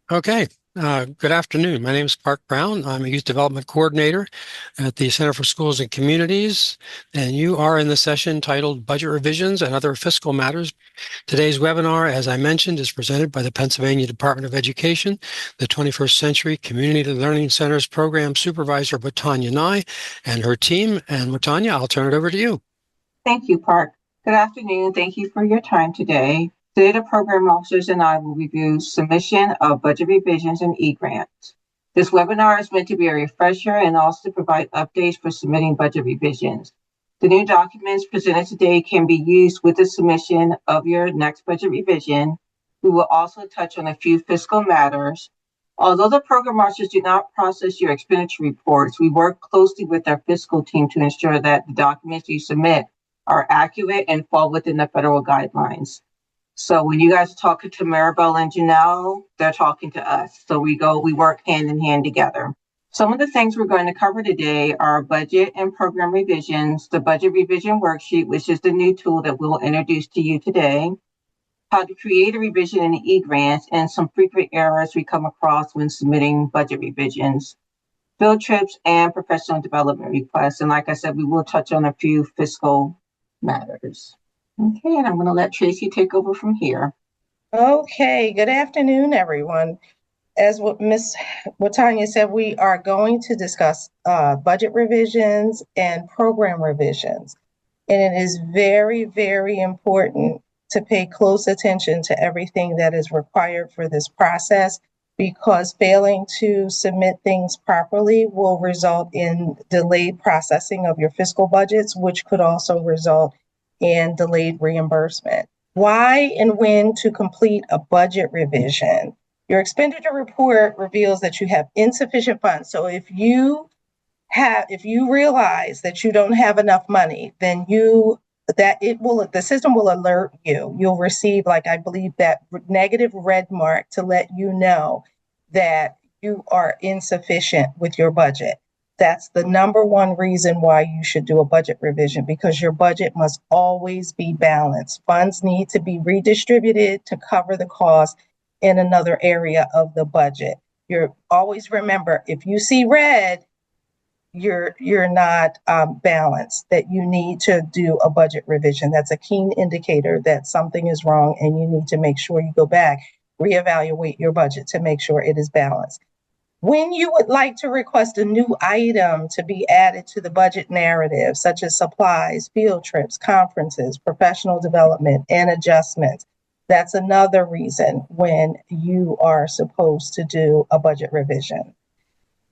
Okay, good afternoon. My name is Park Brown. I'm a Youth Development Coordinator at the Center for Schools and Communities, and you are in the session titled Budget Revisions and Other Fiscal Matters. Today's webinar, as I mentioned, is presented by the Pennsylvania Department of Education, the 21st Century Community Learning Centers Program Supervisor, Watanya Nye, and her team. And Watanya, I'll turn it over to you. Thank you, Park. Good afternoon. Thank you for your time today. Today, the program officers and I will review submission of budget revisions and eGrants. This webinar is meant to be a refresher and also provide updates for submitting budget revisions. The new documents presented today can be used with the submission of your next budget revision. We will also touch on a few fiscal matters. Although the program officers do not process your expenditure reports, we work closely with our fiscal team to ensure that the documents you submit are accurate and fall within the federal guidelines. So when you guys are talking to Maribel and Janelle, they're talking to us. So we work hand in hand together. Some of the things we're going to cover today are budget and program revisions, the budget revision worksheet, which is the new tool that we'll introduce to you today, how to create a revision in the eGrants, and some frequent errors we come across when submitting budget revisions, field trips, and professional development requests. And like I said, we will touch on a few fiscal matters. Okay, and I'm going to let Tracy take over from here. Okay, good afternoon, everyone. As what Ms. Watanya said, we are going to discuss budget revisions and program revisions. And it is very, very important to pay close attention to everything that is required for this process, because failing to submit things properly will result in delayed processing of your fiscal budgets, which could also result in delayed reimbursement. Why and when to complete a budget revision? Your expenditure report reveals that you have insufficient funds. So if you realize that you don't have enough money, then the system will alert you. You'll receive, like, I believe, that negative red mark to let you know that you are insufficient with your budget. That's the number one reason why you should do a budget revision, because your budget must always be balanced. Funds need to be redistributed to cover the cost in another area of the budget. You're always remember, if you see red, you're not balanced, that you need to do a budget revision. That's a keen indicator that something is wrong, and you need to make sure you go back, reevaluate your budget to make sure it is balanced. When you would like to request a new item to be added to the budget narrative, such as supplies, field trips, conferences, professional development, and adjustments, that's another reason when you are supposed to do a budget revision.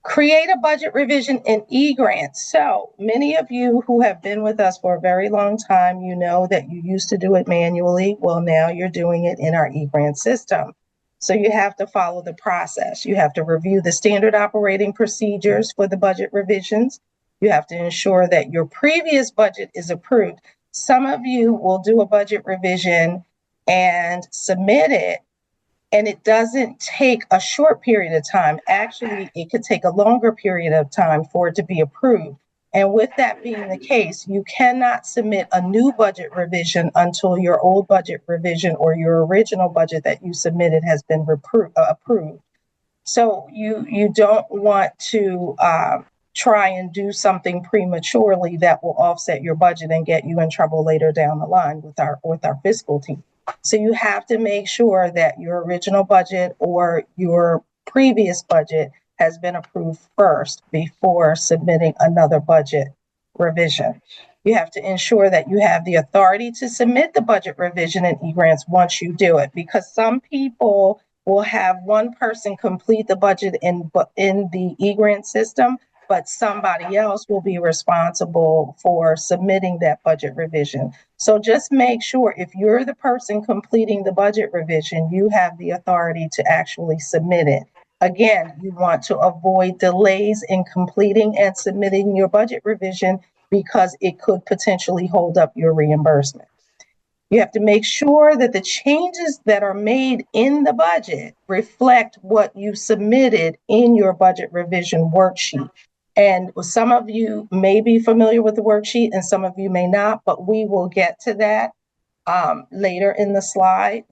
Create a budget revision in eGrants. So many of you who have been with us for a very long time, you know that you used to do it manually. Well, now you're doing it in our eGrant system. So you have to follow the process. You have to review the standard operating procedures for the budget revisions. You have to ensure that your previous budget is approved. Some of you will do a budget revision and submit it, and it doesn't take a short period of time. Actually, it could take a longer period of time for it to be approved. And with that being the case, you cannot submit a new budget revision until your old budget revision or your original budget that you submitted has been approved. So you don't want to try and do something prematurely that will offset your budget and get you in trouble later down the line with our fiscal team. So you have to make sure that your original budget or your previous budget has been approved first before submitting another budget revision. You have to ensure that you have the authority to submit the budget revision in eGrants once you do it, because some people will have one person complete the budget in the eGrant system, but somebody else will be responsible for submitting that budget revision. So just make sure, if you're the person completing the budget revision, you have the authority to actually submit it. Again, you want to avoid delays in completing and submitting your budget revision, because it could potentially hold up your reimbursement. You have to make sure that the changes that are made in the budget reflect what you submitted in your budget revision worksheet. And some of you may be familiar with the worksheet and some of you may not, but we will get to that later in the slide.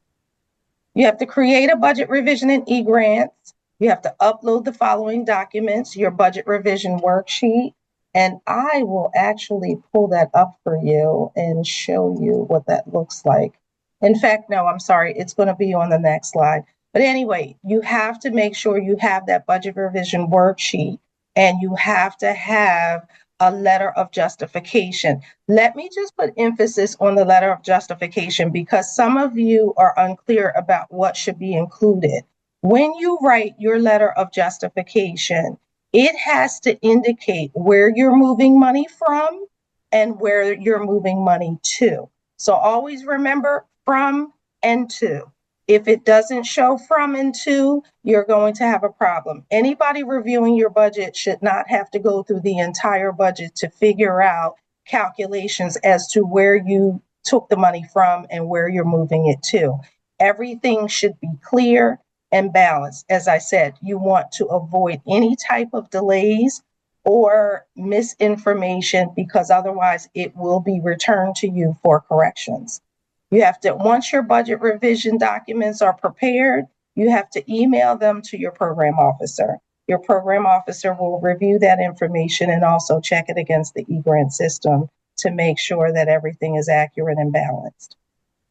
You have to create a budget revision in eGrants. You have to upload the following documents, your budget revision worksheet, and I will actually pull that up for you and show you what that looks like. In fact, no, I'm sorry, it's going to be on the next slide. But anyway, you have to make sure you have that budget revision worksheet, and you have to have a letter of justification. Let me just put emphasis on the letter of justification because some of you are unclear about what should be included. When you write your letter of justification, it has to indicate where you're moving money from and where you're moving money to. So always remember from and to. If it doesn't show from and to, you're going to have a problem. Anybody reviewing your budget should not have to go through the entire budget to figure out calculations as to where you took the money from and where you're moving it to. Everything should be clear and balanced. As I said, you want to avoid any type of delays or misinformation because otherwise it will be returned to you for corrections. You have to, once your budget revision documents are prepared, you have to email them to your program officer. Your program officer will review that information and also check it against the eGrant system to make sure that everything is accurate and balanced.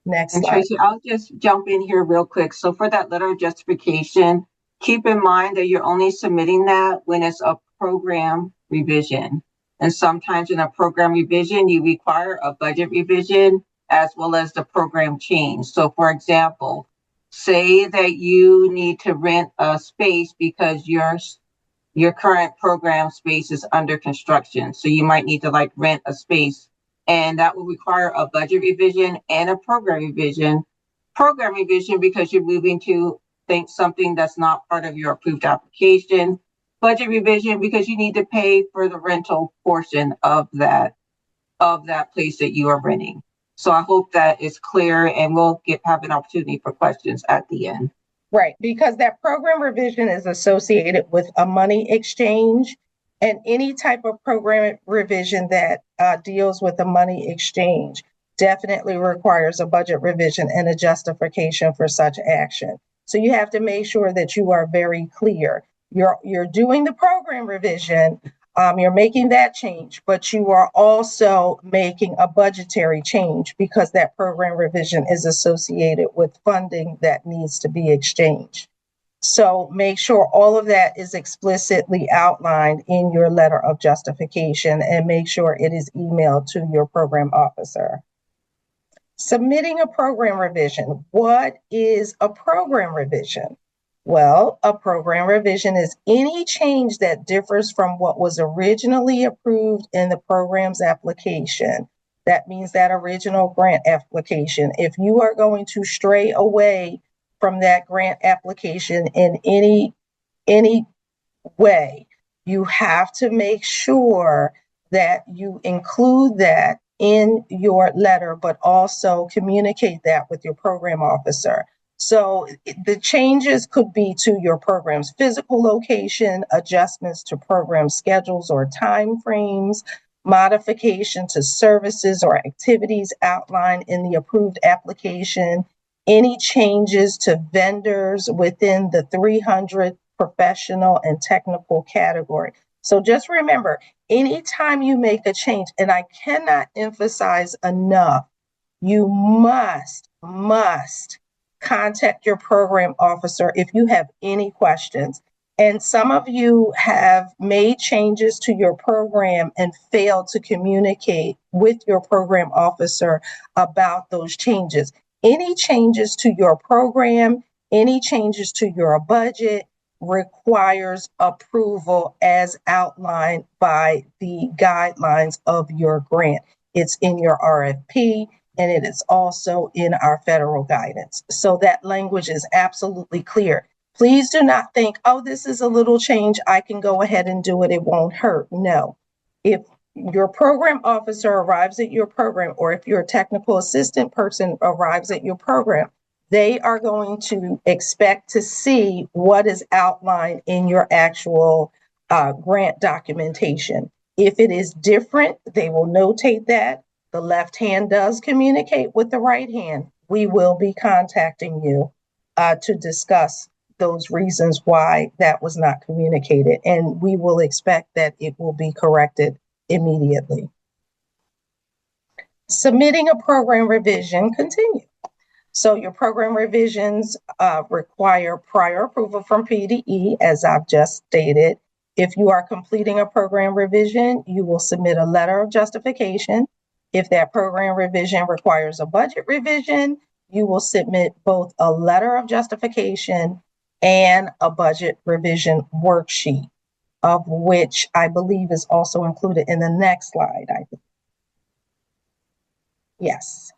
Next And slide. Tracy, I'll just jump in here real quick. So for that letter of justification, keep in mind that you're only submitting that when it's a program revision. And sometimes in a program revision, you require a budget revision as well as the program change. So for example, say that you need to rent a space because your current program space is under construction. So you might need to like rent a space, and that will require a budget revision and a program revision. Program revision because you're moving to think something that's not part of your approved application. Budget revision because you need to pay for the rental portion of that place that you are renting. So I hope that is clear, and we'll have an opportunity for questions at the end. Right, because that program revision is associated with a money exchange, and any type of program revision that deals with a money exchange definitely requires a budget revision and a justification for such action. So you have to make sure that you are very clear. You're doing the program revision, you're making that change, but you are also making a budgetary change because that program revision is associated with funding that needs to be exchanged. So make sure all of that is explicitly outlined in your letter of justification and make sure it is emailed to your program officer. Submitting a program revision. What is a program revision? Well, a program revision is any change that differs from what was originally approved in the program's application. That means that original grant application. If you are going to stray away from that grant application in any way, you have to make sure that you include that in your letter, but also communicate that with your program officer. So the changes could be to your program's physical location, adjustments to program schedules or timeframes, modification to services or activities outlined in the approved application, any changes to vendors within the 300 professional and technical category. So just remember, anytime you make a change, and I cannot emphasize enough, you must contact your program officer if you have any questions. And some of you have made changes to your program and failed to communicate with your program officer about those changes. Any changes to your program, any changes to your budget requires approval as outlined by the guidelines of your grant. It's in your RFP, and it is also in our federal guidance. So that language is absolutely clear. Please do not think, oh, this is a little change, I can go ahead and do it, it won't hurt. No. If your program officer arrives at your program, or if your technical assistant person arrives at your program, they are going to expect to see what is outlined in your actual grant documentation. If it is different, they will notate that. The left hand does communicate with the right hand. We will be contacting you. to discuss those reasons why that was not communicated. And we will expect that it will be corrected immediately. Submitting a program revision, continue. So your program revisions require prior approval from PDE, as I've just stated. If you are completing a program revision, you will submit a letter of justification. If that program revision requires a budget revision, you will submit both a letter of justification and a budget revision worksheet, of which I believe is also included in the next slide. Yes.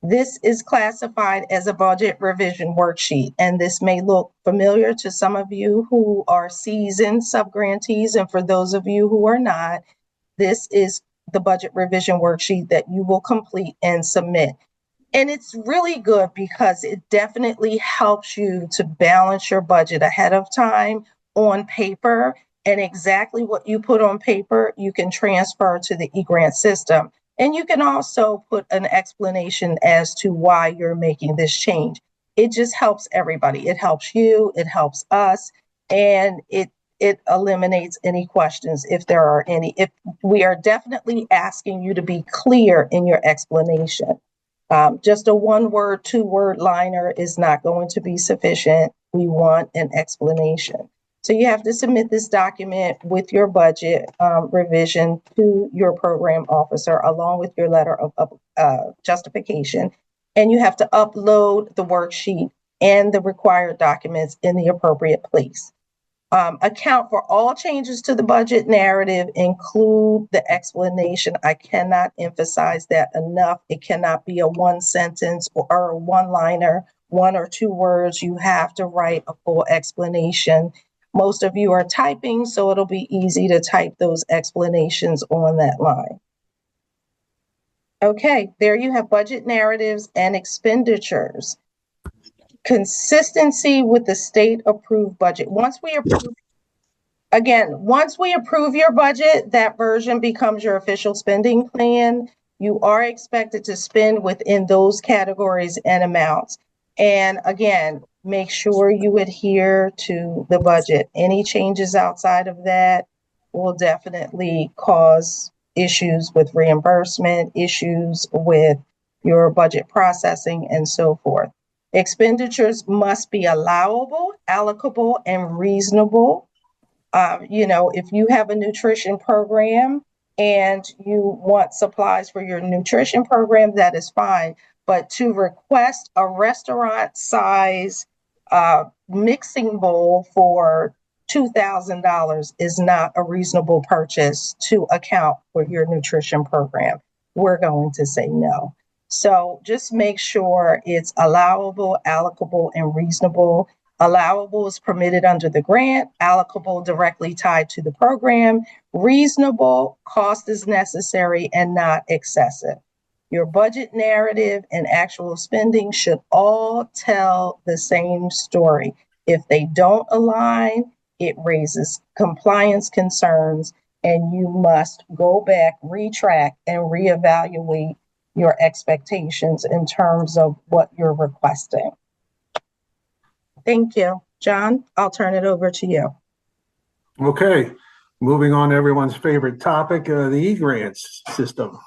This is classified as a budget revision worksheet, and this may look familiar to some of you who are seasoned subgrantees, and for those of you who are not, this is the budget revision worksheet that you will complete and submit. And it's really good because it definitely helps you to balance your budget ahead of time on paper, and exactly what you put on paper, you can transfer to the eGrant system. And you can also put an explanation as to why you're making this change. It just helps everybody. It helps you, it helps us, and it eliminates any questions if there are any. If we are definitely asking you to be clear in your explanation. Just a 1-word, 2-word liner is not going to be sufficient. We want an explanation. So you have to submit this document with your budget revision to your program officer, along with your letter of justification. And you have to upload the worksheet and the required documents in the appropriate place. Account for all changes to the budget narrative, include the explanation. I cannot emphasize that enough. It cannot be a 1-sentence or a 1-liner, 1 or 2 words. You have to write a full explanation. Most of you are typing, so it'll be easy to type those explanations on that line. Okay, there you have budget narratives and expenditures. Consistency with the state approved budget. Once we approve your budget, that version becomes your official spending plan. You are expected to spend within those categories and amounts. And again, make sure you adhere to the budget. Any changes outside of that will definitely cause issues with reimbursement, issues with your budget processing, and so forth. Expenditures must be allowable, allocable, and reasonable. If you have a nutrition program and you want supplies for your nutrition program, that is fine. But to request a restaurant size mixing bowl for $2,000 is not a reasonable purchase to account for your nutrition program. We're going to say no. So just make sure it's allowable, allocable, and reasonable. Allowable is permitted under the grant, allocable directly tied to the program, reasonable, cost is necessary and not excessive. Your budget narrative and actual spending should all tell the same story. If they don't align, it raises compliance concerns, and you must go back, retrack, and reevaluate your expectations in terms of what you're requesting. Thank you. John, I'll turn it over to you. Okay, moving on to everyone's favorite topic, the eGrants system.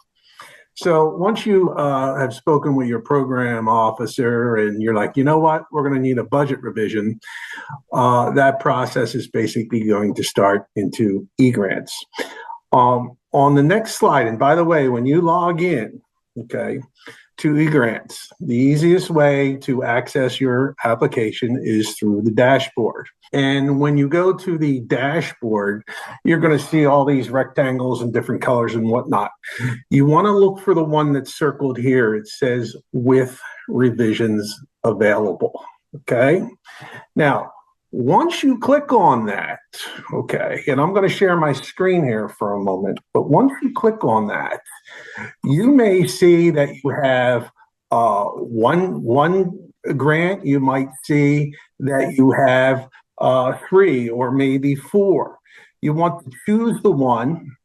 So once you have spoken with your program officer and you're like, you know what, we're going to need a budget revision, that process is basically going to start into eGrants. On the next slide, and by the way, when you log in, okay, to eGrants, the easiest way to access your application is through the dashboard. And when you go to the dashboard, you're going to see all these rectangles and different colors and whatnot. You want to look for the one that's circled here. It says with revisions available. Okay. Now, once you click on that, okay, and I'm going to share my screen here for a moment, but once you click on that, you may see that you have one grant. You might see that you have 3 or maybe 4. You want to choose the one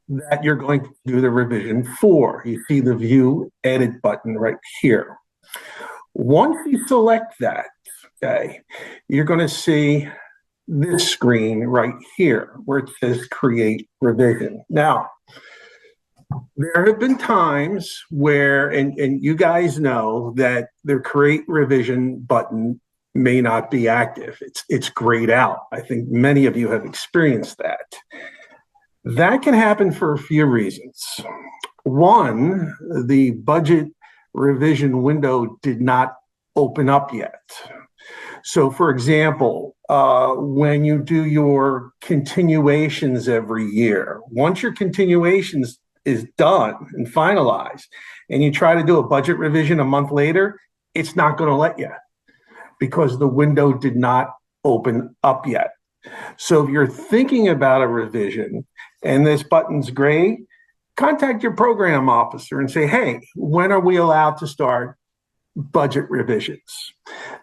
that you're going to do the revision for. You see the view edit button right here. Once you select that, okay, you're going to see this screen right here where it says create revision. Now, there have been times where, and you guys know that the create revision button may not be active. It's grayed out. I think many of you have experienced that. That can happen for a few reasons. One, the budget revision window did not open up yet. So, for example, when you do your continuations every year, once your continuations is done and finalized, and you try to do a budget revision a month later, it's not going to let you because the window did not open up yet. So if you're thinking about a revision and this button's gray, contact your program officer and say, hey, when are we allowed to start budget revisions?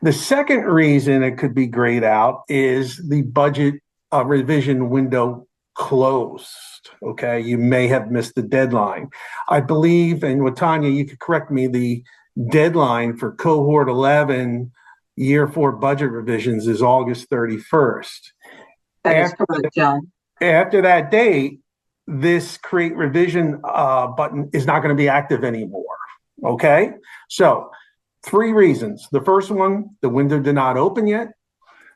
The second reason it could be grayed out is the budget revision window closed. Okay, you may have missed the deadline. I believe, and Watanya, you could correct me, the deadline for cohort 11 year 4 budget revisions is August 31st. That is correct, John. After that date, this create revision button is not going to be active anymore. Okay, so 3 reasons. The first one, the window did not open yet.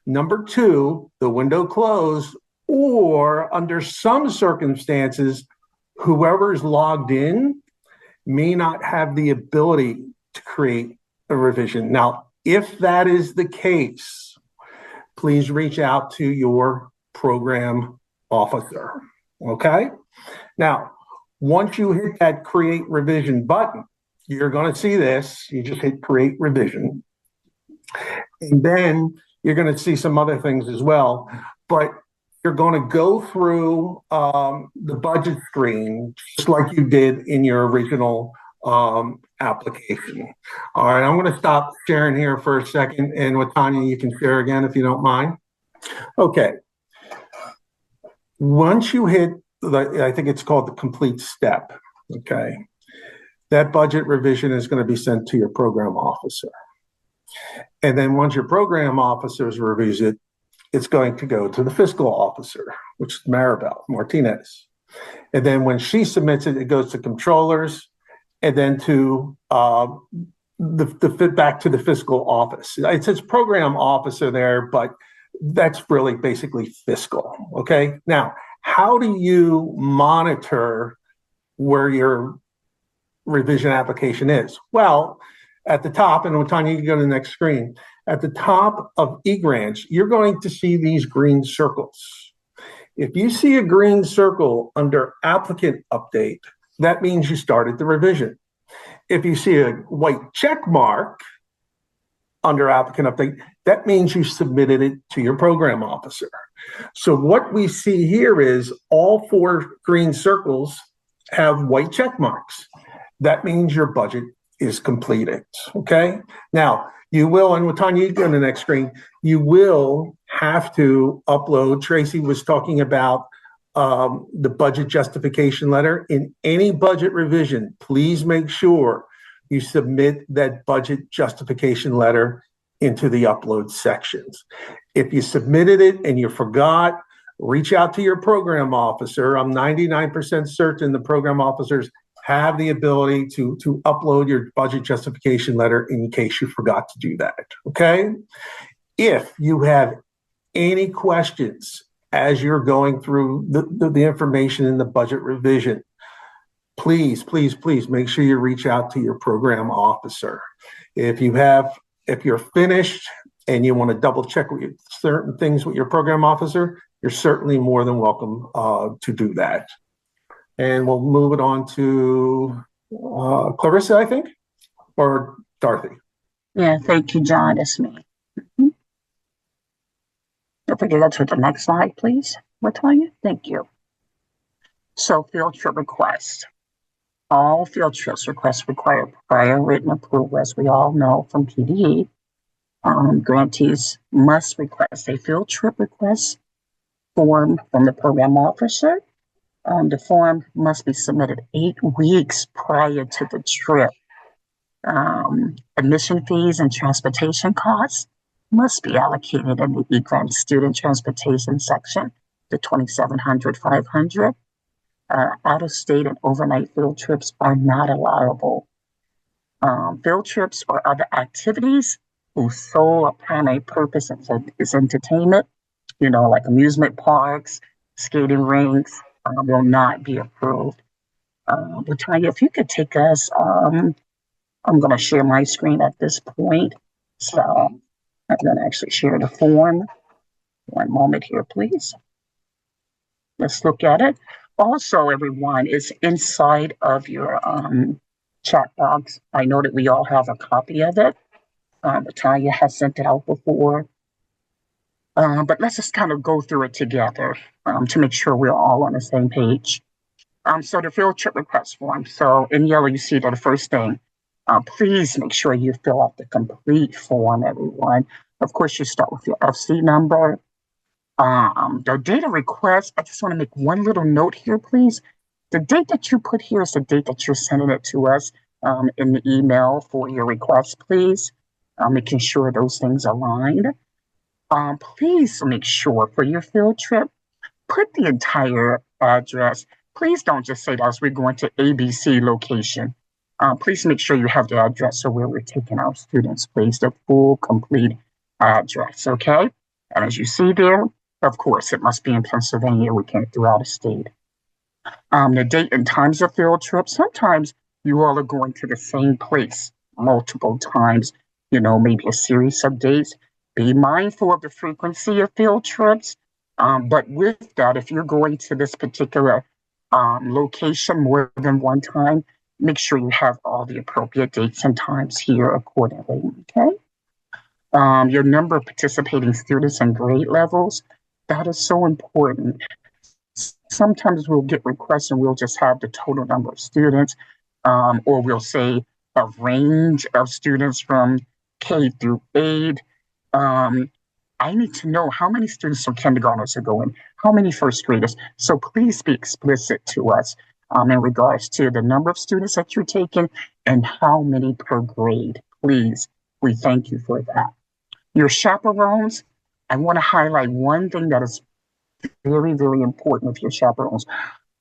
Number 2, the window closed, or under some circumstances, whoever's logged in may not have the ability to create a revision. Now, if that is the case, please reach out to your program officer. Okay? Now, once you hit that create revision button, you're going to see this. You just hit create revision. And then you're going to see some other things as well. But you're going to go through the budget screen just like you did in your original application. All right, I'm going to stop sharing here for a second. And Watanya, you can share again if you don't mind. Okay. Once you hit I think it's called the complete step. Okay. That budget revision is going to be sent to your program officer. And then once your program officers reviews it, it's going to go to the fiscal officer, which is Maribel Martinez. And then when she submits it, it goes to controllers and then to the back to the fiscal office. It says program officer there, but that's really basically fiscal. Okay. Now, how do you monitor where your revision application is? Well, at the top, and Tanya, you can go to the next screen. At the top of eGrants, you're going to see these green circles. If you see a green circle under applicant update, that means you started the revision. If you see a white check mark under applicant update, that means you submitted it to your program officer. So what we see here is all 4 green circles have white check marks. That means your budget is completed. Okay. Now, you will, and Watanya, you go to the next screen, you will have to upload. Tracy was talking about the budget justification letter. In any budget revision, please make sure you submit that budget justification letter into the upload sections. If you submitted it and you forgot, reach out to your program officer. I'm 99% certain the program officers have the ability to upload your budget justification letter in case you forgot to do that, okay? If you have any questions as you're going through the information in the budget revision, please make sure you reach out to your program officer. If you're finished and you want to double check with certain things with your program officer, you're certainly more than welcome to do that. And we'll move it on to Clarissa, I think, or Dorothy. Yeah, thank you, John. It's me. Don't forget that's with the next slide, please. Watanya, thank you. So field trip requests. All field trips requests require prior written approval, as we all know from PDE. Grantees must request a field trip request form from the program officer. The form must be submitted 8 weeks prior to the trip. Admission fees and transportation costs must be allocated in the eGrants student transportation section, the 2,700, 500. Out-of-state and overnight field trips are not allowable. Field trips or other activities whose sole or primary purpose is entertainment, like amusement parks, skating rinks, will not be approved. Latanya, if you could take us, I'm going to share my screen at this point. So I'm going to actually share the form. One moment here, please. Let's look at it. Also, everyone, is inside of your chat box. I know that we all have a copy of it. Latanya has sent it out before. But let's just kind of go through it together to make sure we're all on the same page. So the field trip request form. So in yellow, you see that the first thing, please make sure you fill out the complete form, everyone. Of course, you start with your FC number. The data request, I just want to make one little note here, please. The date that you put here is the date that you're sending it to us in the email for your request, please. Making sure those things align. Please make sure for your field trip, put the entire address. Please don't just say that we're going to ABC location. Please make sure you have the address of where we're taking our students, please, the full, complete address, okay? And as you see there, of course, it must be in Pennsylvania. We can't do out of state. The date and times of field trips. Sometimes you all are going to the same place multiple times, maybe a series of dates. Be mindful of the frequency of field trips. But with that, if you're going to this particular location more than one time, make sure you have all the appropriate dates and times here accordingly, okay? Your number of participating students and grade levels, that is so important. Sometimes we'll get requests and we'll just have the total number of students, or we'll say a range of students from K through 8. I need to know how many students from kindergartners are going, how many first graders. So please be explicit to us in regards to the number of students that you're taking and how many per grade. Please, we thank you for that. Your chaperones, I want to highlight one thing that is very, very important with your chaperones.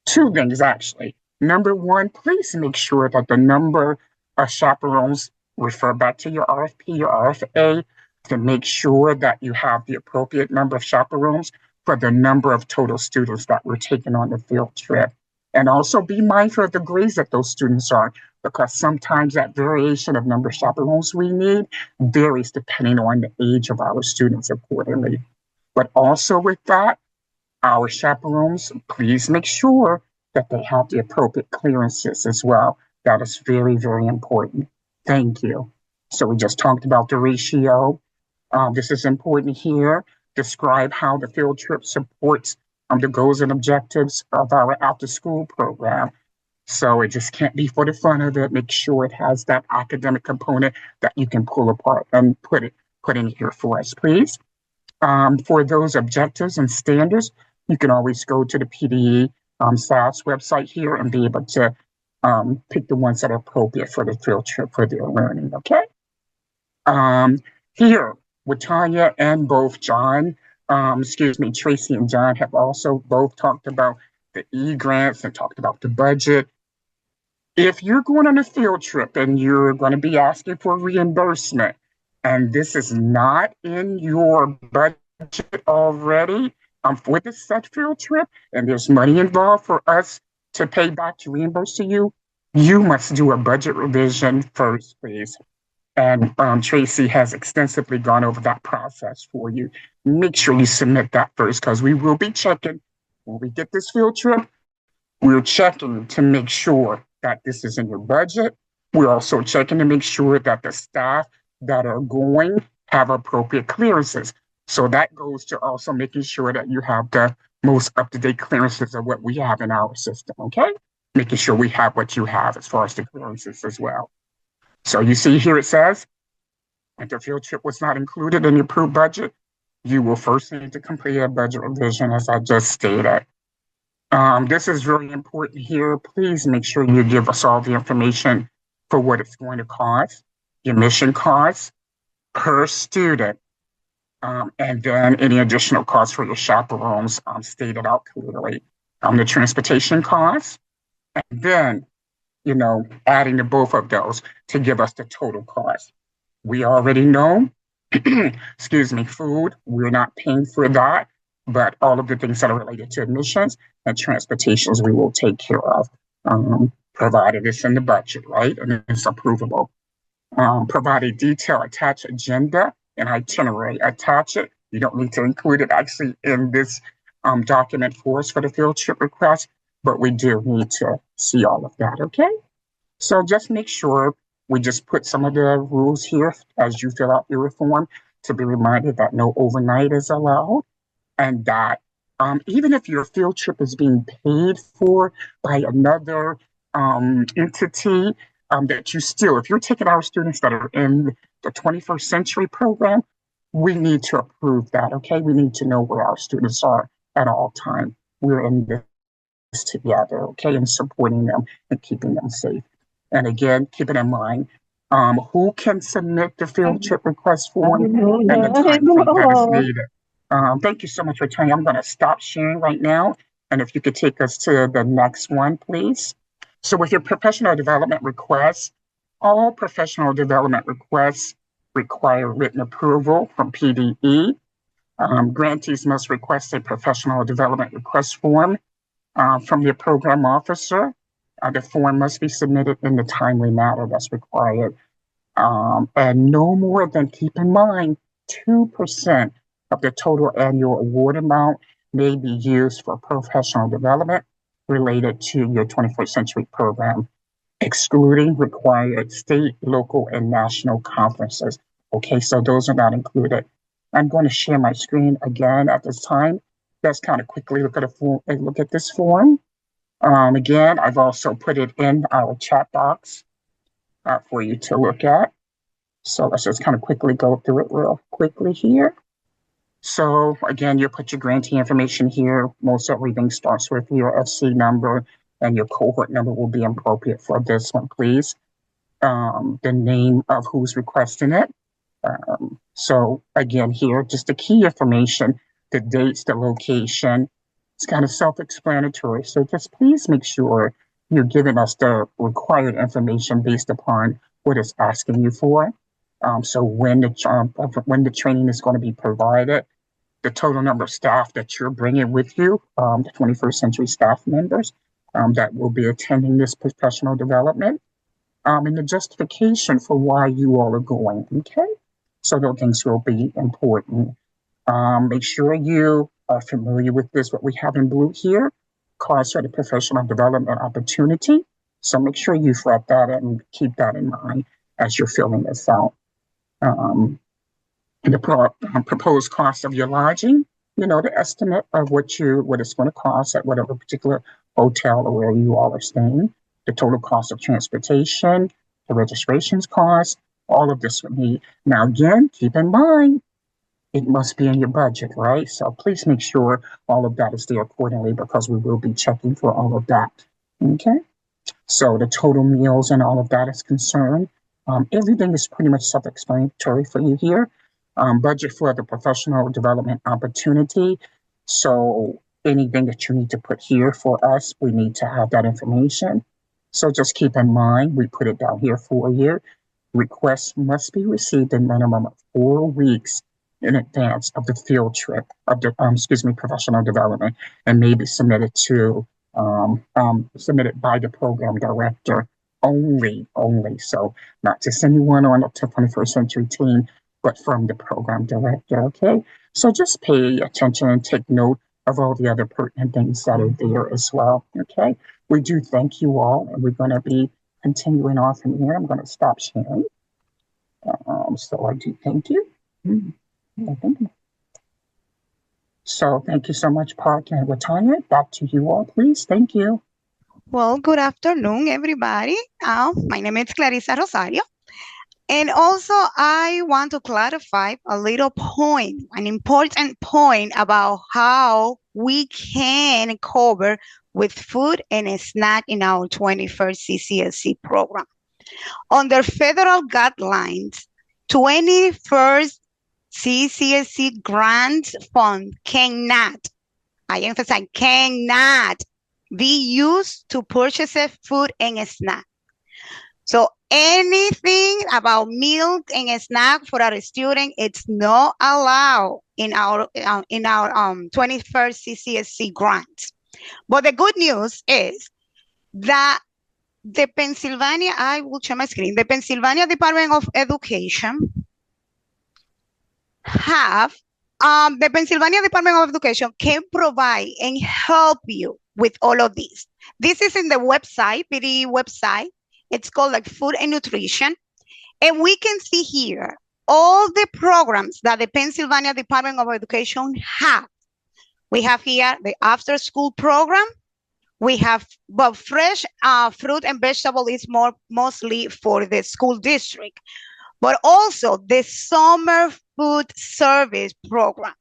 Two things, actually. Number one, please make sure that the number of chaperones, refer back to your RFP, your RFA, to make sure that you have the appropriate number of chaperones for the number of total students that we're taking on the field trip. And also be mindful of the grades that those students are, because sometimes that variation of number of chaperones we need varies depending on the age of our students accordingly. But also with that, our chaperones, please make sure that they have the appropriate clearances as well. That is very, very important. Thank you. So we just talked about the ratio. This is important here. Describe how the field trip supports the goals and objectives of our after-school program. So it just can't be for the fun of it. Make sure it has that academic component that you can pull apart and put in here for us, please. For those objectives and standards, you can always go to the PDE SAS website here and be able to pick the ones that are appropriate for the field trip for their learning, okay? Here, with Tanya and both Tracy and John have also both talked about the eGrants and talked about the budget. If you're going on a field trip and you're going to be asking for reimbursement, and this is not in your budget already for the set field trip, and there's money involved for us to pay back to reimburse to you, you must do a budget revision first, please. And Tracy has extensively gone over that process for you. Make sure you submit that first, because we will be checking when we get this field trip. We're checking to make sure that this is in your budget. We're also checking to make sure that the staff that are going have appropriate clearances. So that goes to also making sure that you have the most up-to-date clearances of what we have in our system, okay? Making sure we have what you have as far as the clearances as well. So you see here it says, if the field trip was not included in the approved budget, you will first need to complete a budget revision, as I just stated. This is really important here. Please make sure you give us all the information for what it's going to cost, the admission costs per student, and then any additional costs for your chaperones stated out clearly. The transportation costs, and then, adding the both of those to give us the total cost. We already know, excuse me, food, we're not paying for that, but all of the things that are related to admissions and transportations we will take care of, provided it's in the budget, right? And it's approvable. Provide a detailed attached agenda and itinerary. Attach it. You don't need to include it actually in this document for us for the field trip request, but we do need to see all of that, okay? So just make sure we just put some of the rules here as you fill out your form to be reminded that no overnight is allowed, and that even if your field trip is being paid for by another entity, that you still, if you're taking our students that are in the 21st century program, we need to approve that, okay? We need to know where our students are at all time. We're in this together, okay? And supporting them and keeping them safe. And again, keep it in mind, who can submit the field trip request form and the time frame that is needed. Thank you so much for telling me. I'm going to stop sharing right now. And if you could take us to the next one, please. So with your professional development requests, all professional development requests require written approval from PDE. Grantees must request a professional development request form from their program officer. The form must be submitted in the timely manner that's required. And no more than, keep in mind, 2% of the total annual award amount may be used for professional development related to your 21st century program, excluding required state, local, and national conferences. Okay, so those are not included. I'm going to share my screen again at this time. Let's kind of quickly look at this form. Again, I've also put it in our chat box for you to look at. So let's just kind of quickly go through it real quickly here. So again, you put your grantee information here. Most everything starts with your FC number, and your cohort number will be appropriate for this one, please. The name of who's requesting it. So again, here, just the key information, the dates, the location. It's kind of self-explanatory. So just please make sure you're giving us the required information based upon what it's asking you for. So when the training is going to be provided, the total number of staff that you're bringing with you, the 21st century staff members that will be attending this professional development, and the justification for why you all are going, okay? So those things will be important. Make sure you are familiar with this, what we have in blue here, cost for the professional development opportunity. So make sure you flat that and keep that in mind as you're filling this out. The proposed cost of your lodging, the estimate of what it's going to cost at whatever particular hotel or where you all are staying, the total cost of transportation, the registrations cost, all of this would be. Now, again, keep in mind, it must be in your budget, right? So please make sure all of that is there accordingly, because we will be checking for all of that, okay? So the total meals and all of that is concerned. Everything is pretty much self-explanatory for you here. Budget for the professional development opportunity. So anything that you need to put here for us, we need to have that information. So just keep in mind, we put it down here for you. Requests must be received in minimum of 4 weeks in advance of the field trip of the, professional development, and may be submitted submitted by the program director only. So not just anyone on the 21st century team, but from the program director, okay? So just pay attention and take note of all the other pertinent things that are there as well, okay? We do thank you all, and we're going to be continuing on from here. I'm going to stop sharing. So I do thank you. So thank you so much, Park and Watanya. Back to you all, please. Thank you. Well, good afternoon, everybody. My name is Clarissa Rosario. And also, I want to clarify a little point, an important point about how we can cover with food and a snack in our 21st CCLC program. Under federal guidelines, 21st CCLC grants fund cannot, I emphasize, cannot be used to purchase food and snack. So anything about milk and a snack for our student, it's not allowed in our 21st CCSC grants. But the good news is that the Pennsylvania, I will share my screen, the Pennsylvania Department of Education the Pennsylvania Department of Education can provide and help you with all of these. This is in the website, PD website. It's called like Food and Nutrition. And we can see here all the programs that the Pennsylvania Department of Education have. We have here the after school program. We have, but fresh fruit and vegetable is mostly for the school district, but also the summer food service programs.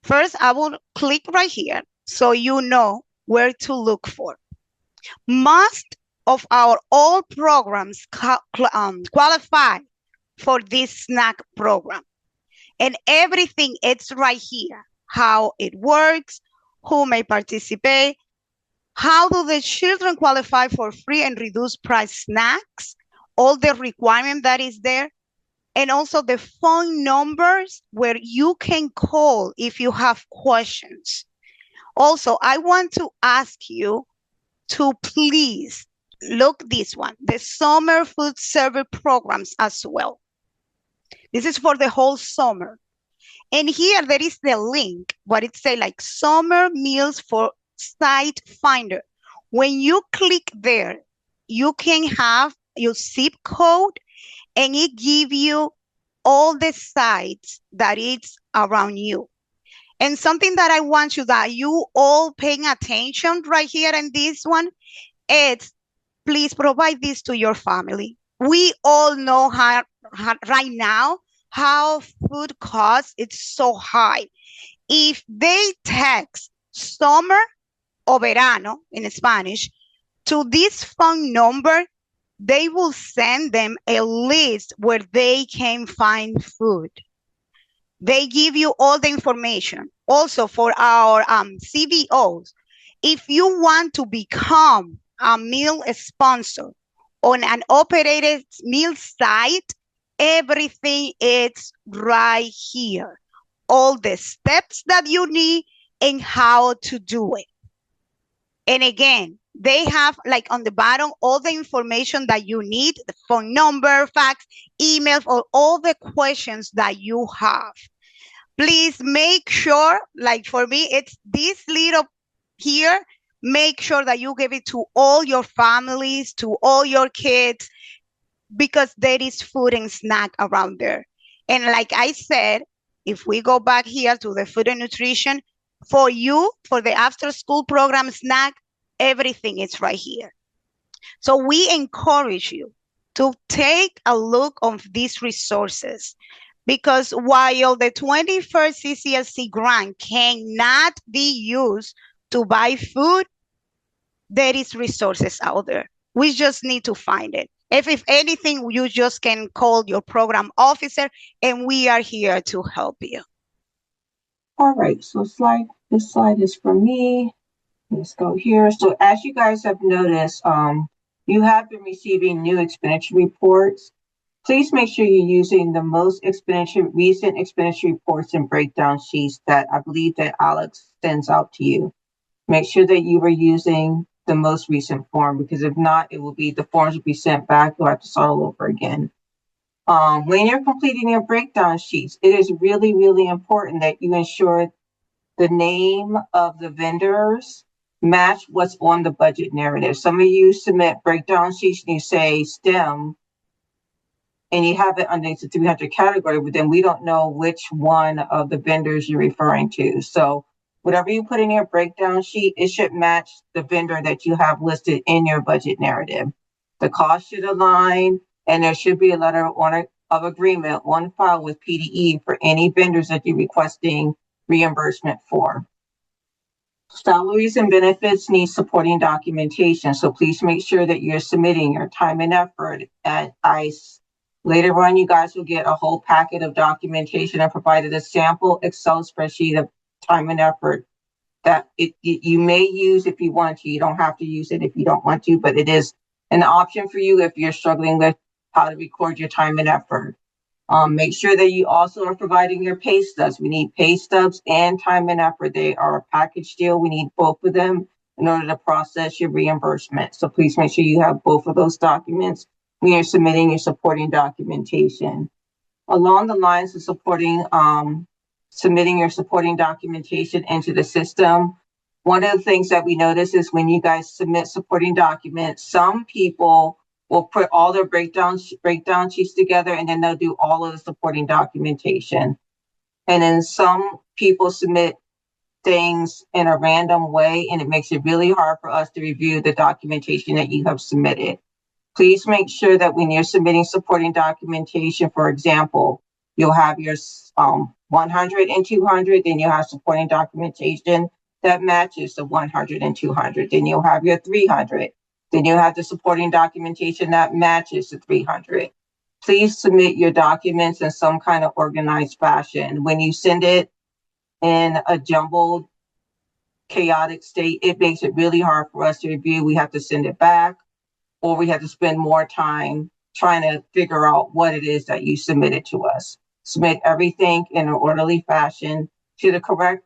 First, I will click right here so you know where to look for. Most of our all programs qualify for this snack program. And everything it's right here, how it works, who may participate, how do the children qualify for free and reduced price snacks, all the requirement that is there, and also the phone numbers where you can call if you have questions. Also, I want to ask you to please look this one, the summer food service programs as well. This is for the whole summer. And here there is the link, what it say like summer meals for site finder. When you click there, you can have your zip code and it give you all the sites that it's around you. And something that I want you that you all paying attention right here in this one, it's please provide this to your family. We all know how right now, how food costs, it's so high. If they text summer o verano in Spanish to this phone number, they will send them a list where they can find food. They give you all the information. Also for our CVOs, if you want to become a meal sponsor on an operated meal site, everything is right here. All the steps that you need and how to do it. And again, they have like on the bottom, all the information that you need, the phone number, fax, email, or all the questions that you have. Please make sure, like for me, it's this little here, make sure that you give it to all your families, to all your kids, because there is food and snack around there. And like I said, if we go back here to the food and nutrition, for you, for the after school program snack, everything is right here. So we encourage you to take a look of these resources, because while the 21st CCLC grant cannot be used to buy food, there is resources out there. We just need to find it. If anything, you just can call your program officer and we are here to help you. All right, so this slide is for me. Let's go here. So as you guys have noticed, you have been receiving new expenditure reports. Please make sure you're using the most recent expenditure reports and breakdown sheets that I believe that Alex sends out to you. Make sure that you were using the most recent form, because if not, the forms will be sent back. You'll have to start all over again. When you're completing your breakdown sheets, it is really, really important that you ensure the name of the vendors match what's on the budget narrative. Some of you submit breakdown sheets and you say STEM, and you have it underneath the 300 category, but then we don't know which one of the vendors you're referring to. So whatever you put in your breakdown sheet, it should match the vendor that you have listed in your budget narrative. The cost should align, and there should be a letter of agreement on file with PDE for any vendors that you're requesting reimbursement for. Salaries and benefits need supporting documentation, so please make sure that you're submitting your time and effort at ICE. Later on, you guys will get a whole packet of documentation and provided a sample Excel spreadsheet of time and effort that you may use if you want to. You don't have to use it if you don't want to, but it is an option for you if you're struggling with how to record your time and effort. Make sure that you also are providing your pay stubs. We need pay stubs and time and effort. They are a package deal. We need both of them in order to process your reimbursement. So please make sure you have both of those documents when you're submitting your supporting documentation. Along the lines of submitting your supporting documentation into the system, one of the things that we notice is when you guys submit supporting documents, some people will put all their breakdown sheets together, and then they'll do all of the supporting documentation. And then some people submit things in a random way, and it makes it really hard for us to review the documentation that you have submitted. Please make sure that when you're submitting supporting documentation, for example, you'll have your 100 and 200, then you'll have supporting documentation that matches the 100 and 200. Then you'll have your 300. Then you'll have the supporting documentation that matches the 300. Please submit your documents in some kind of organized fashion. When you send it in a jumbled, chaotic state, it makes it really hard for us to review. We have to send it back, or we have to spend more time trying to figure out what it is that you submitted to us. Submit everything in an orderly fashion to the correct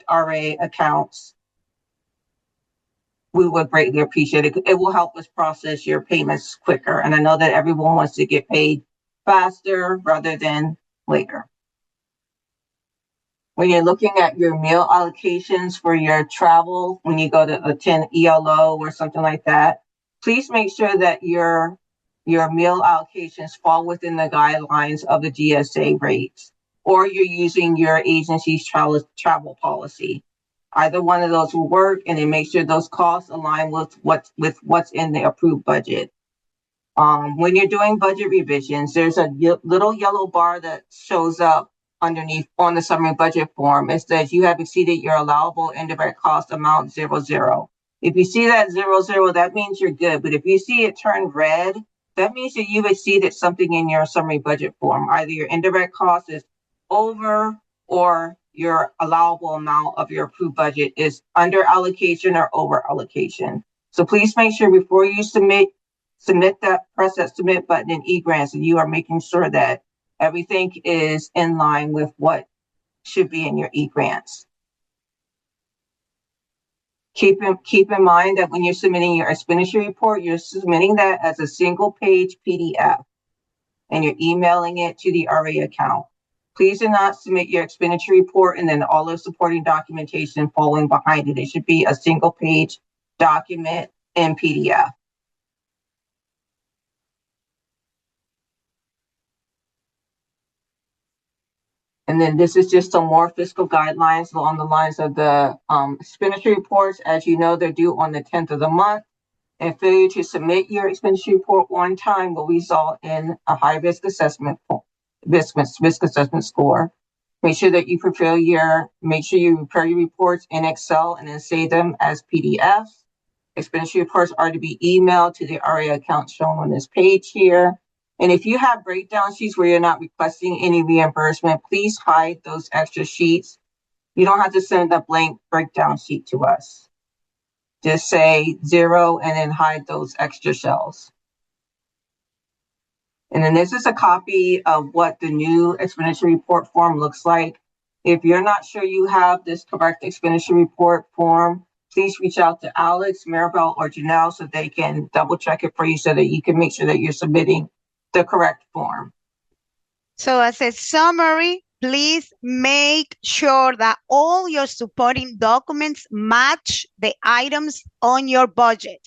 RA accounts. We would greatly appreciate it. It will help us process your payments quicker. And I know that everyone wants to get paid faster rather than later. When you're looking at your meal allocations for your travel, when you go to attend ELO or something like that, please make sure that your meal allocations fall within the guidelines of the GSA rates, or you're using your agency's travel policy. Either one of those will work, and then make sure those costs align with what's in the approved budget. When you're doing budget revisions, there's a little yellow bar that shows up underneath on the summary budget form. It says you have exceeded your allowable indirect cost amount 00. If you see that 00, that means you're good. But if you see it turn red, that means that you've exceeded something in your summary budget form. Either your indirect cost is over, or your allowable amount of your approved budget is under allocation or over allocation. So please make sure before you submit that, press that submit button in eGrants, and you are making sure that everything is in line with what should be in your eGrants. Keep in mind that when you're submitting your expenditure report, you're submitting that as a single page PDF, and you're emailing it to the RA account. Please do not submit your expenditure report and then all the supporting documentation following behind it. It should be a single page document in PDF. And then this is just some more fiscal guidelines along the lines of the expenditure reports. As you know, they're due on the 10th of the month. And failure to submit your expenditure report on time will result in a high risk assessment score. Make sure that you prepare your reports in Excel and then save them as PDFs. Expenditure reports are to be emailed to the RA account shown on this page here. And if you have breakdown sheets where you're not requesting any reimbursement, please hide those extra sheets. You don't have to send a blank breakdown sheet to us. Just say 0 and then hide those extra shells. And then this is a copy of what the new expenditure report form looks like. If you're not sure you have this correct expenditure report form, please reach out to Alex, Maribel, or Janelle so they can double check it for you so that you can make sure that you're submitting the correct form. So as a summary, please make sure that all your supporting documents match the items on your budget.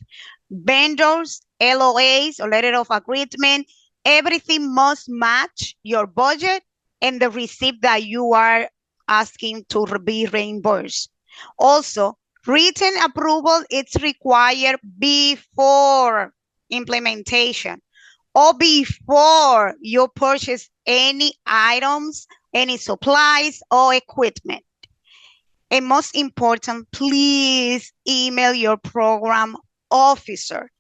Vendors, LOAs, or letter of agreement, everything must match your budget and the receipt that you are asking to be reimbursed. Also, written approval is required before implementation or before you purchase any items, any supplies or equipment. And most important, please email your program officer.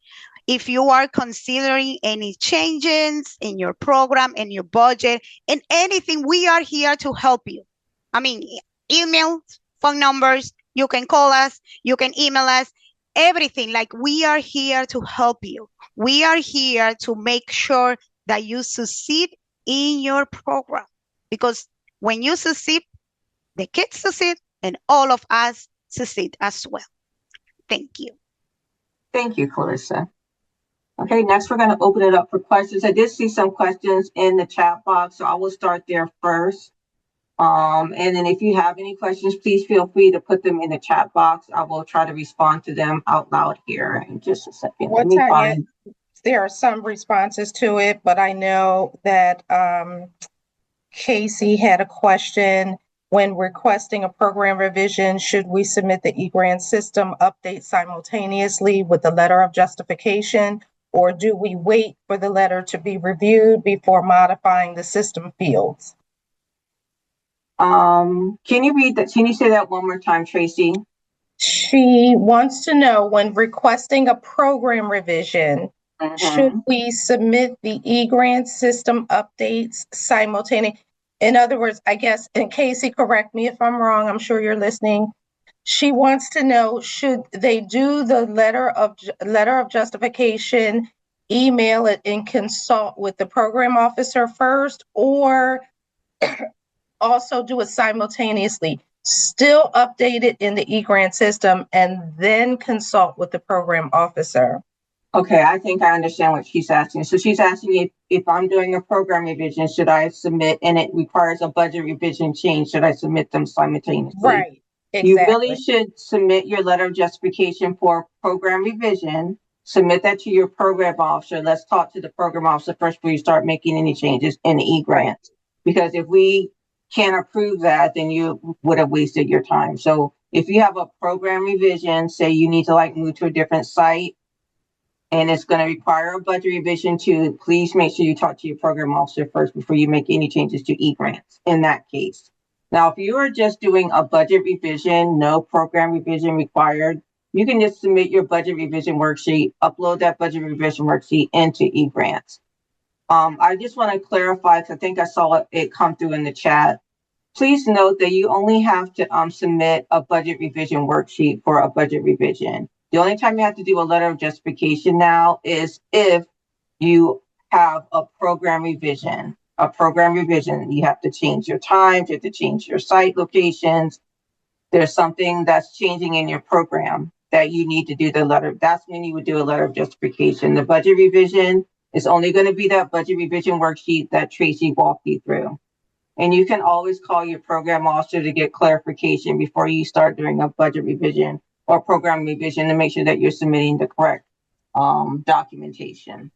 If you are considering any changes in your program, in your budget, in anything, we are here to help you. I mean, email, phone numbers, you can call us, you can email us, everything. Like, we are here to help you. We are here to make sure that you succeed in your program. Because when you succeed, the kids succeed, and all of us succeed as well. Thank you. Thank you, Clarissa. Okay, next we're going to open it up for questions. I did see some questions in the chat box, so I will start there first. And then if you have any questions, please feel free to put them in the chat box. I will try to respond to them out loud here in just a second. Let me find. There are some responses to it, but I know that Casey had a question. When requesting a program revision, should we submit the eGrant system update simultaneously with the letter of justification, or do we wait for the letter to be reviewed before modifying the system fields? Can you read that? Can you say that one more time, Tracy? She wants to know, when requesting a program revision, should we submit the eGrant system updates simultaneously? In other words, I guess, and Casey, correct me if I'm wrong, I'm sure you're listening. She wants to know, should they do the letter of justification, email it, and consult with the program officer first, or also do it simultaneously? Still update it in the eGrant system and then consult with the program officer. Okay, I think I understand what she's asking. So she's asking if I'm doing a program revision, should I submit, and it requires a budget revision change, should I submit them simultaneously? Right, exactly. You really should submit your letter of justification for program revision, submit that to your program officer. Let's talk to the program officer first before you start making any changes in the eGrant. Because if we can't approve that, then you would have wasted your time. So if you have a program revision, say you need to move to a different site, and it's going to require a budget revision too, please make sure you talk to your program officer first before you make any changes to eGrants in that case. Now, if you are just doing a budget revision, no program revision required, you can just submit your budget revision worksheet, upload that budget revision worksheet into eGrants. I just want to clarify, because I think I saw it come through in the chat. Please note that you only have to submit a budget revision worksheet for a budget revision. The only time you have to do a letter of justification now is if you have a program revision. A program revision, you have to change your times, you have to change your site locations. There's something that's changing in your program that you need to do the letter. That's when you would do a letter of justification. The budget revision is only going to be that budget revision worksheet that Tracy walked you through. And you can always call your program officer to get clarification before you start doing a budget revision or program revision to make sure that you're submitting the correct documentation.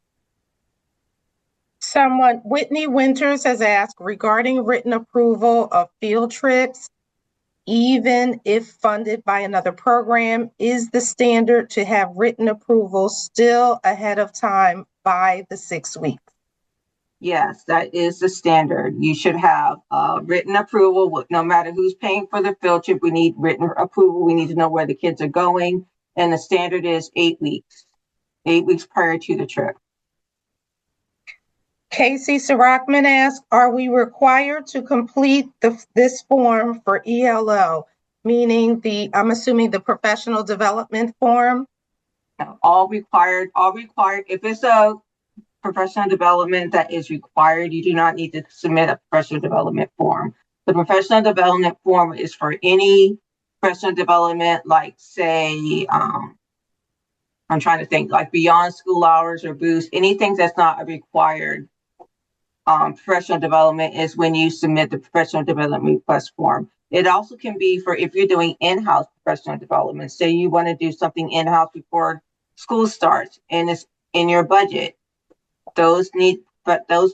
Whitney Winters has asked, regarding written approval of field trips, even if funded by another program, is the standard to have written approval still ahead of time by the 6 weeks? Yes, that is the standard. You should have written approval. No matter who's paying for the field trip, we need written approval. We need to know where the kids are going. And the standard is 8 weeks, 8 weeks prior to the trip. Casey Sirakman asks, are we required to complete this form for ELO, meaning I'm assuming the professional development form? All required. If it's a professional development that is required, you do not need to submit a professional development form. The professional development form is for any professional development, like say, I'm trying to think, like beyond school hours or boost, anything that's not a required professional development is when you submit the professional development request form. It also can be for if you're doing in-house professional development. Say you want to do something in-house before school starts and it's in your budget. Those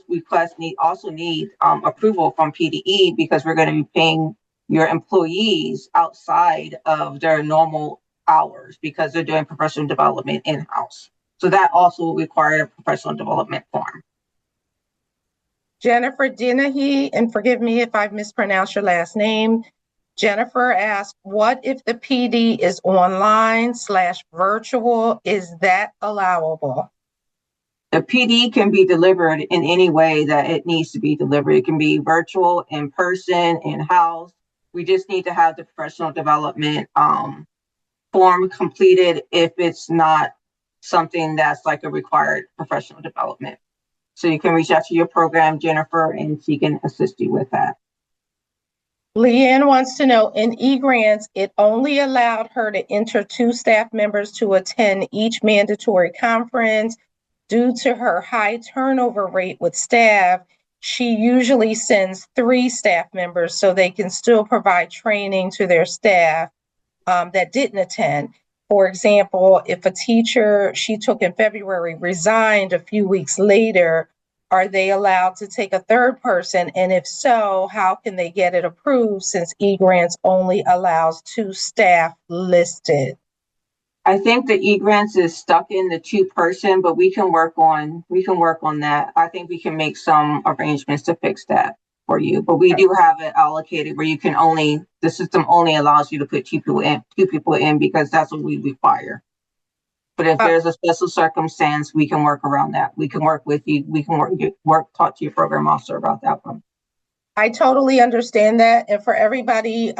requests also need approval from PDE, because we're going to be paying your employees outside of their normal hours because they're doing professional development in-house. So that also will require a professional development form. Jennifer Dennehy, and forgive me if I've mispronounced your last name, Jennifer asked, what if the PD is online/virtual? Is that allowable? The PD can be delivered in any way that it needs to be delivered. It can be virtual, in person, in-house. We just need to have the professional development form completed if it's not something that's like a required professional development. So you can reach out to your program, Jennifer, and she can assist you with that. Leanne wants to know, in eGrants, it only allowed her to enter 2 staff members to attend each mandatory conference. Due to her high turnover rate with staff, she usually sends 3 staff members so they can still provide training to their staff that didn't attend. For example, if a teacher she took in February resigned a few weeks later, are they allowed to take a 3rd person? And if so, how can they get it approved since eGrants only allows 2 staff listed? I think the eGrants is stuck in the 2-person, but we can work on that. I think we can make some arrangements to fix that for you. But we do have it allocated where you can the system only allows you to put 2 people in because that's what we require. But if there's a special circumstance, we can work around that. We can work with you. We can talk to your program officer about that one. I totally understand that. And for everybody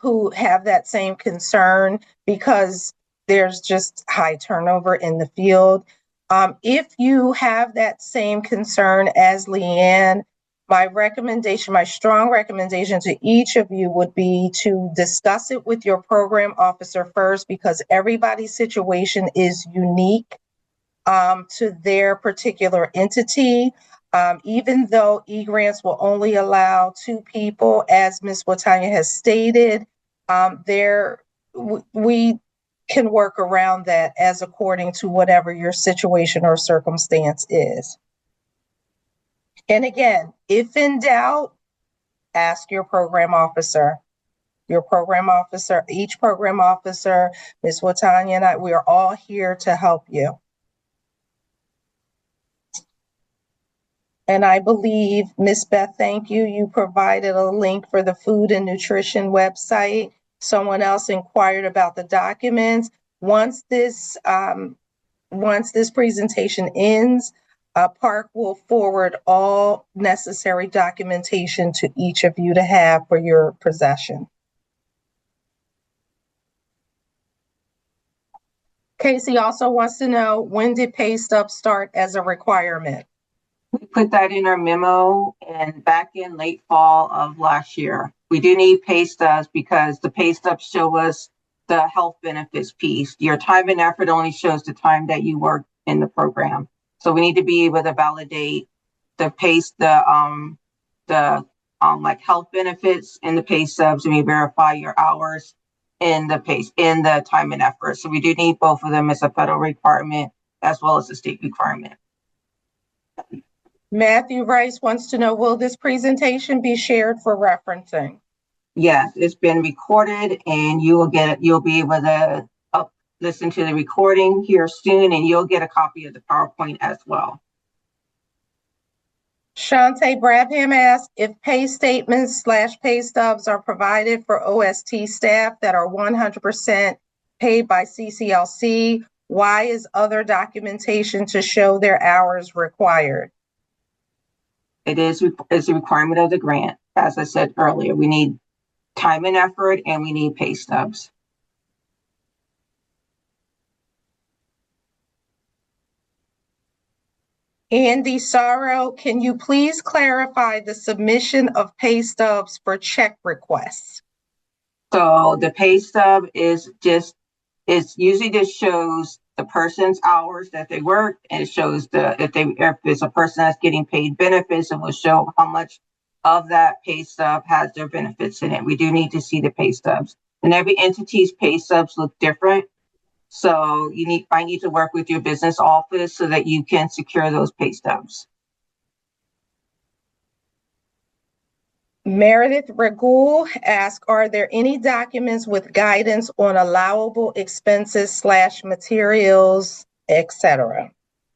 who have that same concern, because there's just high turnover in the field. If you have that same concern as Leanne, my strong recommendation to each of you would be to discuss it with your program officer first, because everybody's situation is unique to their particular entity. Even though eGrants will only allow 2 people, as Ms. Watanya has stated, we can work around that as according to whatever your situation or circumstance is. And again, if in doubt, ask your program officer. Each program officer, Ms. Watanya and I, we are all here to help you. And I believe, Ms. Beth, thank you. You provided a link for the food and nutrition website. Someone else inquired about the documents. Once this presentation ends, Park will forward all necessary documentation to each of you to have for your possession. Casey also wants to know, when did pay stubs start as a requirement? We put that in our memo and back in late fall of last year. We do need pay stubs because the pay stubs show us the health benefits piece. Your time and effort only shows the time that you work in the program. So we need to be able to validate the like health benefits in the pay stubs, and we verify your hours in the time and effort. So we do need both of them as a federal requirement as well as a state requirement. Matthew Rice wants to know, will this presentation be shared for referencing? Yes, it's been recorded, and you'll be able to listen to the recording here soon, and you'll get a copy of the PowerPoint as well. Shantae Brabham asked, if pay statements / pay stubs are provided for OST staff that are 100% paid by CCLC, why is other documentation to show their hours required? It's a requirement of the grant. As I said earlier, we need time and effort, and we need pay stubs. Andy Sorrow, can you please clarify the submission of pay stubs for check requests? So the pay stub usually just shows the person's hours that they worked, and it shows if it's a person that's getting paid benefits, it will show how much of that pay stub has their benefits in it. We do need to see the pay stubs, and every entity's pay stubs look different. So I need to work with your business office so that you can secure those pay stubs. Meredith Regul asked, are there any documents with guidance on allowable expenses / materials, etc.?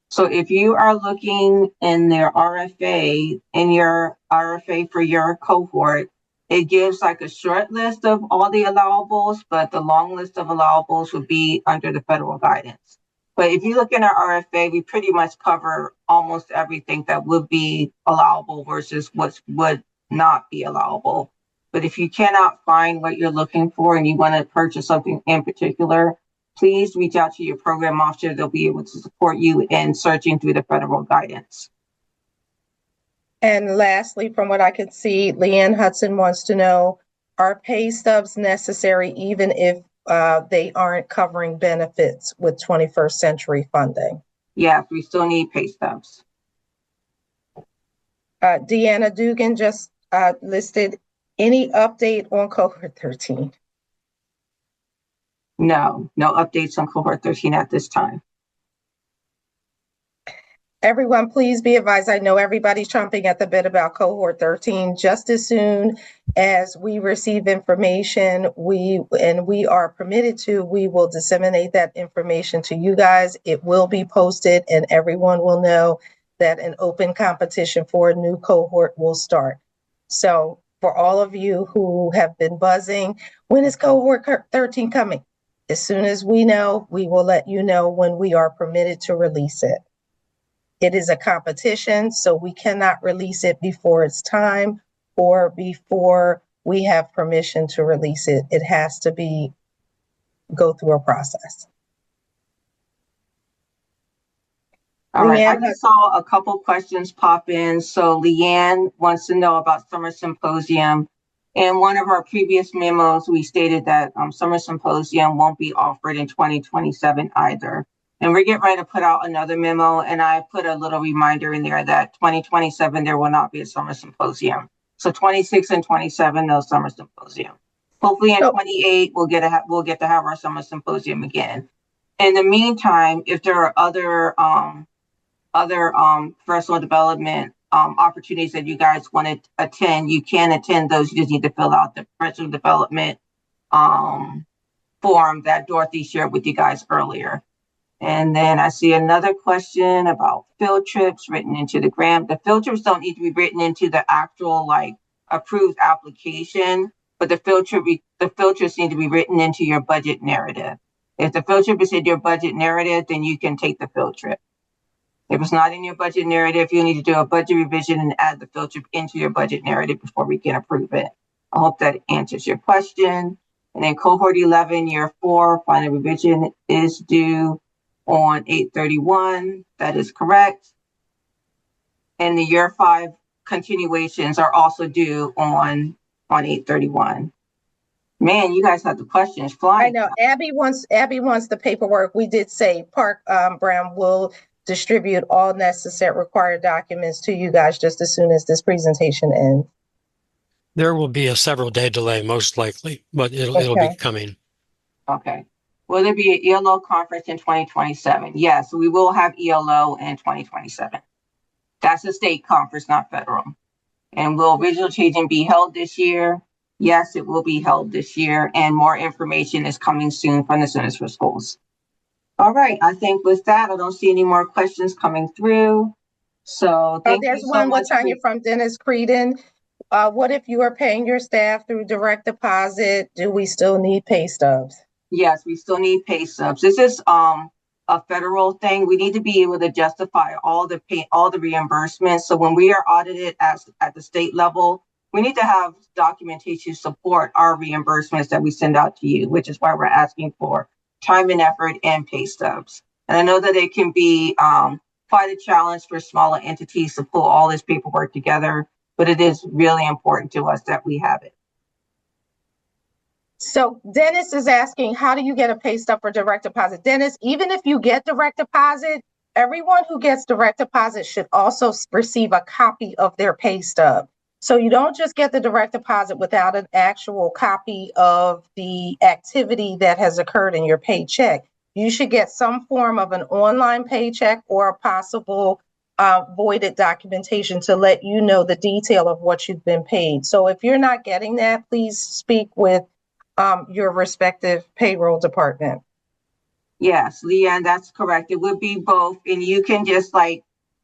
So if you are looking in your RFA for your cohort, It gives like a short list of all the allowables, but the long list of allowables would be under the federal guidance. But if you look in our RFA, we pretty much cover almost everything that would be allowable versus what would not be allowable. But if you cannot find what you're looking for and you want to purchase something in particular, please reach out to your program officer. They'll be able to support you in searching through the federal guidance. And lastly, from what I can see, Leanne Hudson wants to know, are pay stubs necessary even if they aren't covering benefits with 21st century funding? Yes, we still need pay stubs. Deanna Dugan just listed, any update on cohort 13? No updates on cohort 13 at this time. Everyone, please be advised, I know everybody's chomping at the bit about cohort 13. Just as soon as we receive information, we are permitted to, we will disseminate that information to you guys. It will be posted and everyone will know that an open competition for a new cohort will start. So for all of you who have been buzzing, when is cohort 13 coming? As soon as we know, we will let you know when we are permitted to release it. It is a competition, so we cannot release it before it's time or before we have permission to release it. It has to go through a process. All right, I Leanne, just saw a couple questions pop in. So Leanne wants to know about Summer Symposium. In one of our previous memos, we stated that Summer Symposium won't be offered in 2027 either. And we're getting ready to put out another memo, and I put a little reminder in there that 2027, there will not be a Summer Symposium. So 26 and 27, no Summer Symposium. Hopefully in 28, we'll get to have our Summer Symposium again. In the meantime, if there are other personal development opportunities that you guys want to attend, you can attend those. You just need to fill out the personal development form that Dorothy shared with you guys earlier. And then I see another question about field trips written into the grant. The field trips don't need to be written into the actual approved application, but the field trips need to be written into your budget narrative. If the field trip is in your budget narrative, then you can take the field trip. If it's not in your budget narrative, you need to do a budget revision and add the field trip into your budget narrative before we can approve it. I hope that answers your question. And then cohort 11, year 4, final revision is due on 8/31. That is correct. And the year 5 continuations are also due on 8/31. Man, you guys have the questions flying. I know Abby wants the paperwork. We did say Park Brown will distribute all necessary required documents to you guys just as soon as this presentation ends. There will be a several-day delay, most likely, but it'll be coming. Okay. Will there be an ELO conference in 2027? Yes, we will have ELO in 2027. That's a state conference, not federal. And will Regional Changing be held this year? Yes, it will be held this year, and more information is coming soon from the Centers for Schools. All right, I think with that, I don't see any more questions coming through. So thank you so much. There's one, Latanya, from Dennis Creedon. What if you are paying your staff through direct deposit? Do we still need pay stubs? Yes, we still need pay stubs. This is a federal thing. We need to be able to justify all the reimbursements. So when we are audited at the state level, we need to have documentation support our reimbursements that we send out to you, which is why we're asking for time and effort and pay stubs. And I know that it can be quite a challenge for smaller entities to pull all this paperwork together, but it is really important to us that we have it. So Dennis is asking, how do you get a pay stub for direct deposit? Dennis, even if you get direct deposit, everyone who gets direct deposit should also receive a copy of their pay stub. So you don't just get the direct deposit without an actual copy of the activity that has occurred in your paycheck. You should get some form of an online paycheck or a possible voided documentation to let you know the detail of what you've been paid. So if you're not getting that, please speak with your respective payroll department. Yes, Leanne, that's correct. It would be both. And you can just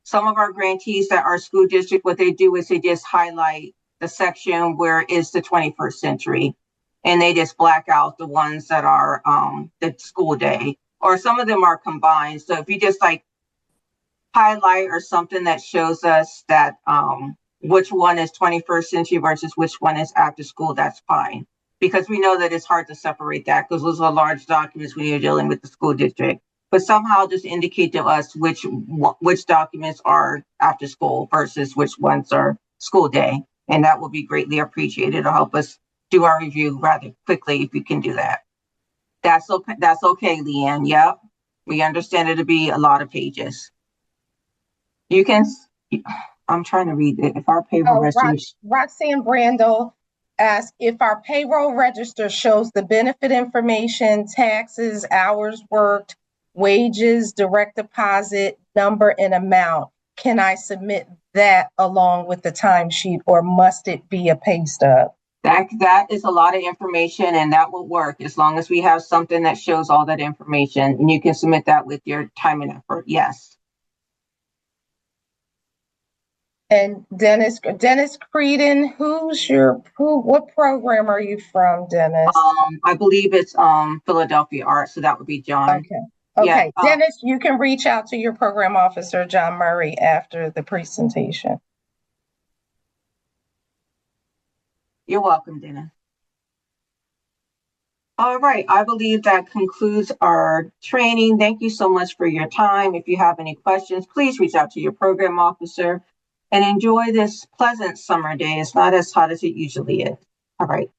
some of our grantees that are school district, what they do is they just highlight the section where it's the 21st century, and they just black out the ones that are the school day, or some of them are combined. So if you just like highlight or something that shows us that which one is 21st century versus which one is after school, that's fine. Because we know that it's hard to separate that because those are large documents when you're dealing with the school district. But somehow just indicate to us which documents are after school versus which ones are school day. And that will be greatly appreciated. It'll help us do our review rather quickly if you can do that. That's okay, Leanne. Yep. We understand it'll be a lot of pages. You can, I'm trying to read it. If our payroll register. Roxanne Brandel asked if our payroll register shows the benefit information, taxes, hours worked, wages, direct deposit, number and amount. Can I submit that along with the timesheet, or must it be a pay stub? That is a lot of information, and that will work as long as we have something that shows all that information, and you can submit that with your time and effort. Yes. And Dennis Creedon, what program are you from, Dennis? I believe it's Philadelphia Art, so that would be John. Okay. Yeah, Dennis, you can reach out to your program officer, John Murray, after the presentation. You're welcome, Dennis. All right, I believe that concludes our training. Thank you so much for your time. If you have any questions, please reach out to your program officer and enjoy this pleasant summer day. It's not as hot as it usually is. All right.